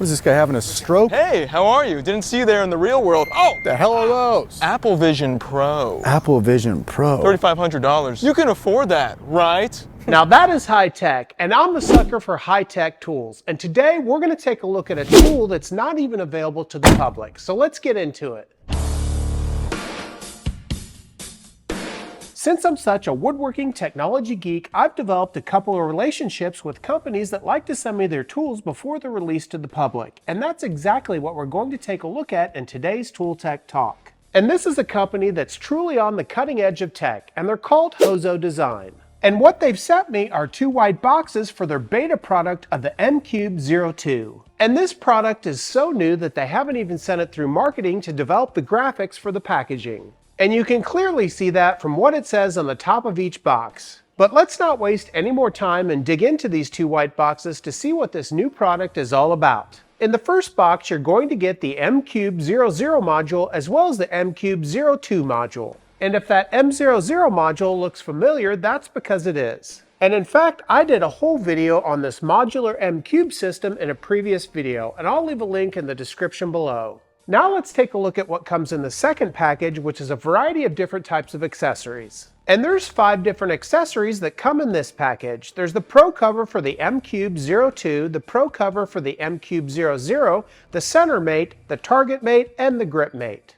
What is this guy having a stroke? Hey, how are you? Didn't see you there in the real world. Oh! The hell are those? Apple Vision Pro. Apple Vision Pro. $3,500. You can afford that, right? Now that is high tech, and I'm the sucker for high tech tools. And today we're going to take a look at a tool that's not even available to the public. So let's get into it. Since I'm such a woodworking technology geek, I've developed a couple of relationships with companies that like to send me their tools before they're released to the public. And that's exactly what we're going to take a look at in today's Tool Tech Talk. And this is a company that's truly on the cutting edge of tech, and they're called Hozo Design. And what they've sent me are 2 white boxes for their beta product of the M-Cube 02. And this product is so new that they haven't even sent it through marketing to develop the graphics for the packaging. And you can clearly see that from what it says on the top of each box. But let's not waste any more time and dig into these 2 white boxes to see what this new product is all about. In the first box, you're going to get the M-Cube 00 module as well as the M-Cube 02 module. And if that M00 module looks familiar, that's because it is. And in fact, I did a whole video on this modular M-Cube system in a previous video, and I'll leave a link in the description below. Now let's take a look at what comes in the second package, which is a variety of different types of accessories. And there's 5 different accessories that come in this package. There's the Pro cover for the M-Cube 02, the Pro cover for the M-Cube 00, the center mate, the target mate, and the grip mate.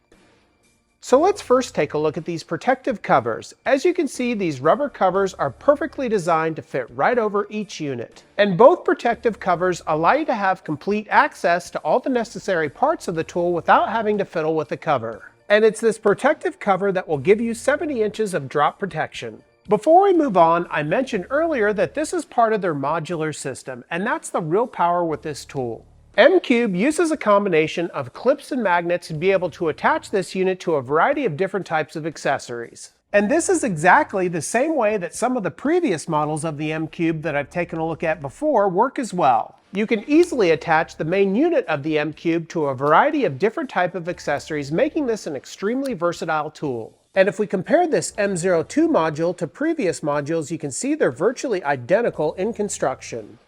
So let's first take a look at these protective covers. As you can see, these rubber covers are perfectly designed to fit right over each unit. And both protective covers allow you to have complete access to all the necessary parts of the tool without having to fiddle with the cover. And it's this protective cover that will give you 70 inches of drop protection. Before we move on, I mentioned earlier that this is part of their modular system, and that's the real power with this tool. M-Cube uses a combination of clips and magnets to be able to attach this unit to a variety of different types of accessories. And this is exactly the same way that some of the previous models of the M-Cube that I've taken a look at before work as well. You can easily attach the main unit of the M-Cube to a variety of different types of accessories, making this an extremely versatile tool. And if we compare this M02 module to previous modules, you can see they're virtually identical in construction.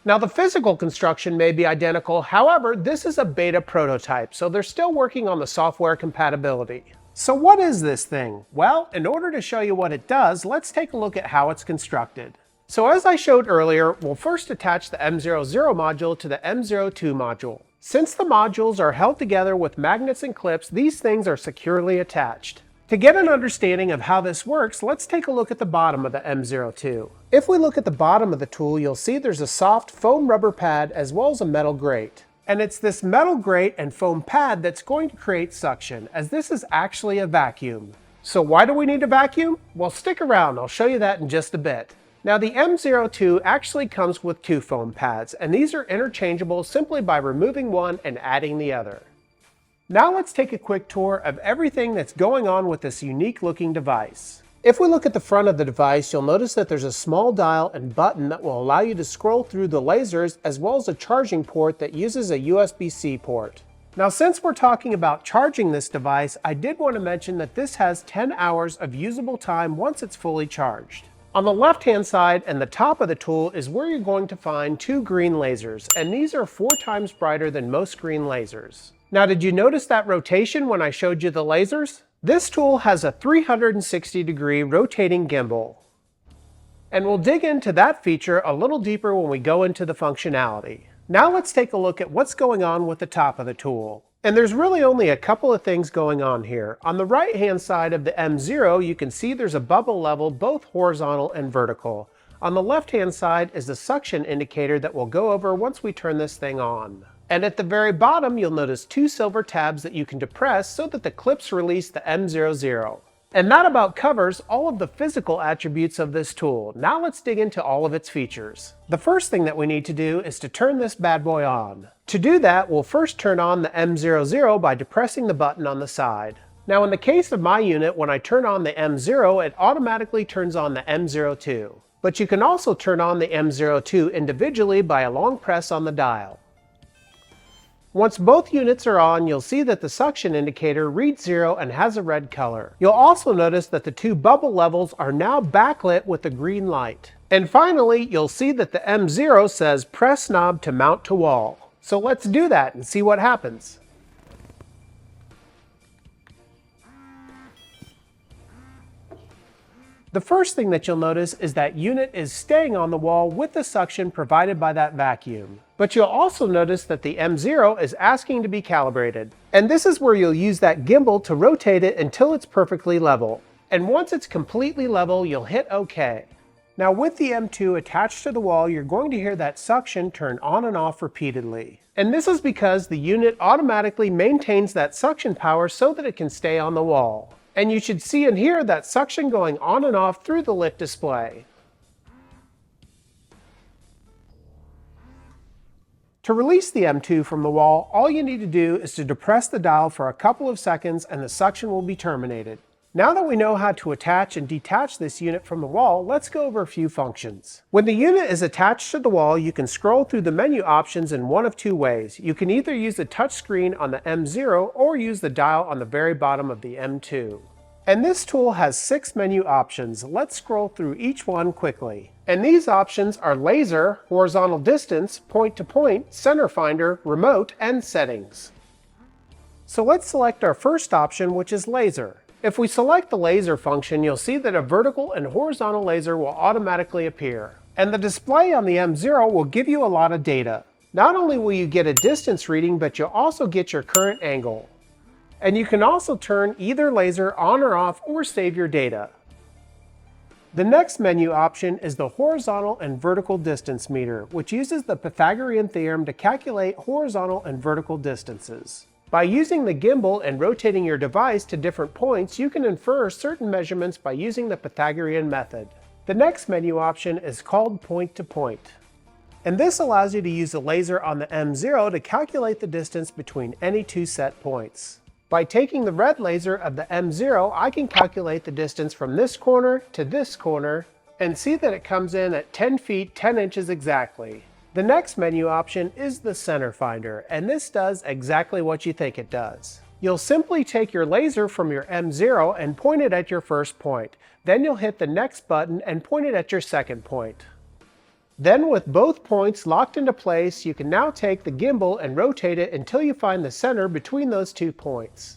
Now the physical construction may be identical, however, this is a beta prototype, so they're still working on the software compatibility. So what is this thing? Well, in order to show you what it does, let's take a look at how it's constructed. So as I showed earlier, we'll first attach the M00 module to the M02 module. Since the modules are held together with magnets and clips, these things are securely attached. To get an understanding of how this works, let's take a look at the bottom of the M02. If we look at the bottom of the tool, you'll see there's a soft foam rubber pad as well as a metal grate. And it's this metal grate and foam pad that's going to create suction, as this is actually a vacuum. So why do we need a vacuum? Well, stick around, I'll show you that in just a bit. Now the M02 actually comes with 2 foam pads, and these are interchangeable simply by removing one and adding the other. Now let's take a quick tour of everything that's going on with this unique looking device. If we look at the front of the device, you'll notice that there's a small dial and button that will allow you to scroll through the lasers, as well as a charging port that uses a USB-C port. Now since we're talking about charging this device, I did want to mention that this has 10 hours of usable time once it's fully charged. On the left-hand side and the top of the tool is where you're going to find 2 green lasers, and these are 4 times brighter than most green lasers. Now, did you notice that rotation when I showed you the lasers? This tool has a 360-degree rotating gimbal. And we'll dig into that feature a little deeper when we go into the functionality. Now let's take a look at what's going on with the top of the tool. And there's really only a couple of things going on here. On the right-hand side of the M0, you can see there's a bubble level, both horizontal and vertical. On the left-hand side is the suction indicator that we'll go over once we turn this thing on. And at the very bottom, you'll notice 2 silver tabs that you can depress so that the clips release the M00. And that about covers all of the physical attributes of this tool. Now let's dig into all of its features. The first thing that we need to do is to turn this bad boy on. To do that, we'll first turn on the M00 by depressing the button on the side. Now in the case of my unit, when I turn on the M0, it automatically turns on the M02. But you can also turn on the M02 individually by a long press on the dial. Once both units are on, you'll see that the suction indicator reads 0 and has a red color. You'll also notice that the 2 bubble levels are now backlit with a green light. And finally, you'll see that the M0 says press knob to mount to wall. So let's do that and see what happens. The first thing that you'll notice is that unit is staying on the wall with the suction provided by that vacuum. But you'll also notice that the M0 is asking to be calibrated. And this is where you'll use that gimbal to rotate it until it's perfectly level. And once it's completely level, you'll hit OK. Now with the M2 attached to the wall, you're going to hear that suction turn on and off repeatedly. And this is because the unit automatically maintains that suction power so that it can stay on the wall. And you should see and hear that suction going on and off through the lit display. To release the M2 from the wall, all you need to do is to depress the dial for a couple of seconds and the suction will be terminated. Now that we know how to attach and detach this unit from the wall, let's go over a few functions. When the unit is attached to the wall, you can scroll through the menu options in one of two ways. You can either use the touch screen on the M0 or use the dial on the very bottom of the M2. And this tool has 6 menu options. Let's scroll through each one quickly. And these options are laser, horizontal distance, point to point, center finder, remote, and settings. So let's select our first option, which is laser. If we select the laser function, you'll see that a vertical and horizontal laser will automatically appear. And the display on the M0 will give you a lot of data. Not only will you get a distance reading, but you'll also get your current angle. And you can also turn either laser on or off or save your data. The next menu option is the horizontal and vertical distance meter, which uses the Pythagorean theorem to calculate horizontal and vertical distances. By using the gimbal and rotating your device to different points, you can infer certain measurements by using the Pythagorean method. The next menu option is called point to point. And this allows you to use the laser on the M0 to calculate the distance between any two set points. By taking the red laser of the M0, I can calculate the distance from this corner to this corner and see that it comes in at 10 feet 10 inches exactly. The next menu option is the center finder, and this does exactly what you think it does. You'll simply take your laser from your M0 and point it at your first point. Then you'll hit the next button and point it at your second point. Then with both points locked into place, you can now take the gimbal and rotate it until you find the center between those 2 points.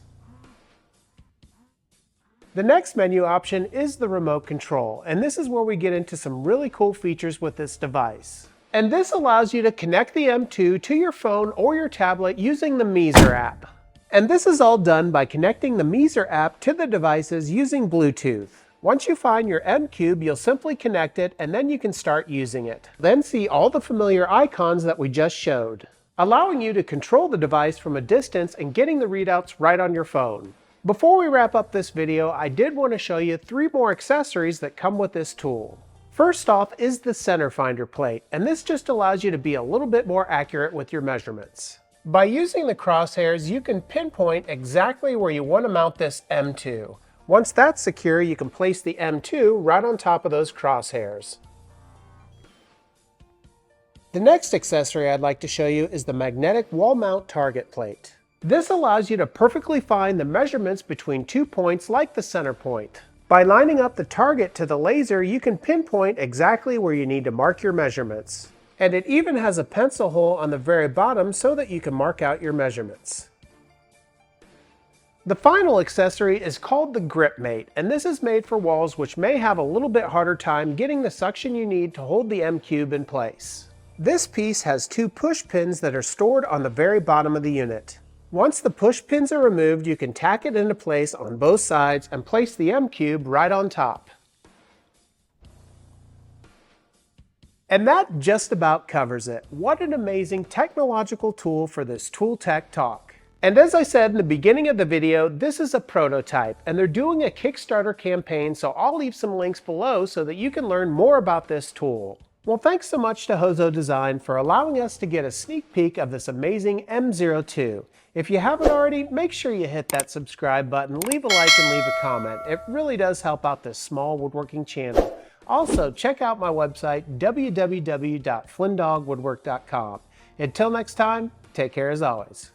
The next menu option is the remote control, and this is where we get into some really cool features with this device. And this allows you to connect the M2 to your phone or your tablet using the meazor app. And this is all done by connecting the meazor app to the devices using Bluetooth. Once you find your M-Cube, you'll simply connect it and then you can start using it. Then see all the familiar icons that we just showed, allowing you to control the device from a distance and getting the readouts right on your phone. Before we wrap up this video, I did want to show you 3 more accessories that come with this tool. First off is the center finder plate, and this just allows you to be a little bit more accurate with your measurements. By using the crosshairs, you can pinpoint exactly where you want to mount this M2. Once that's secure, you can place the M2 right on top of those crosshairs. The next accessory I'd like to show you is the magnetic wall mount target plate. This allows you to perfectly find the measurements between 2 points like the center point. By lining up the target to the laser, you can pinpoint exactly where you need to mark your measurements. And it even has a pencil hole on the very bottom so that you can mark out your measurements. The final accessory is called the grip mate, and this is made for walls which may have a little bit harder time getting the suction you need to hold the M-Cube in place. This piece has 2 push pins that are stored on the very bottom of the unit. Once the push pins are removed, you can tack it into place on both sides and place the M-Cube right on top. And that just about covers it. What an amazing technological tool for this Tool Tech Talk. And as I said in the beginning of the video, this is a prototype, and they're doing a Kickstarter campaign, so I'll leave some links below so that you can learn more about this tool. Well, thanks so much to Hozo Design for allowing us to get a sneak peek of this amazing M02. If you haven't already, make sure you hit that subscribe button, leave a like, and leave a comment. It really does help out this small woodworking channel. Also, check out my website, www.flynndogwoodwork.com. Until next time, take care as always.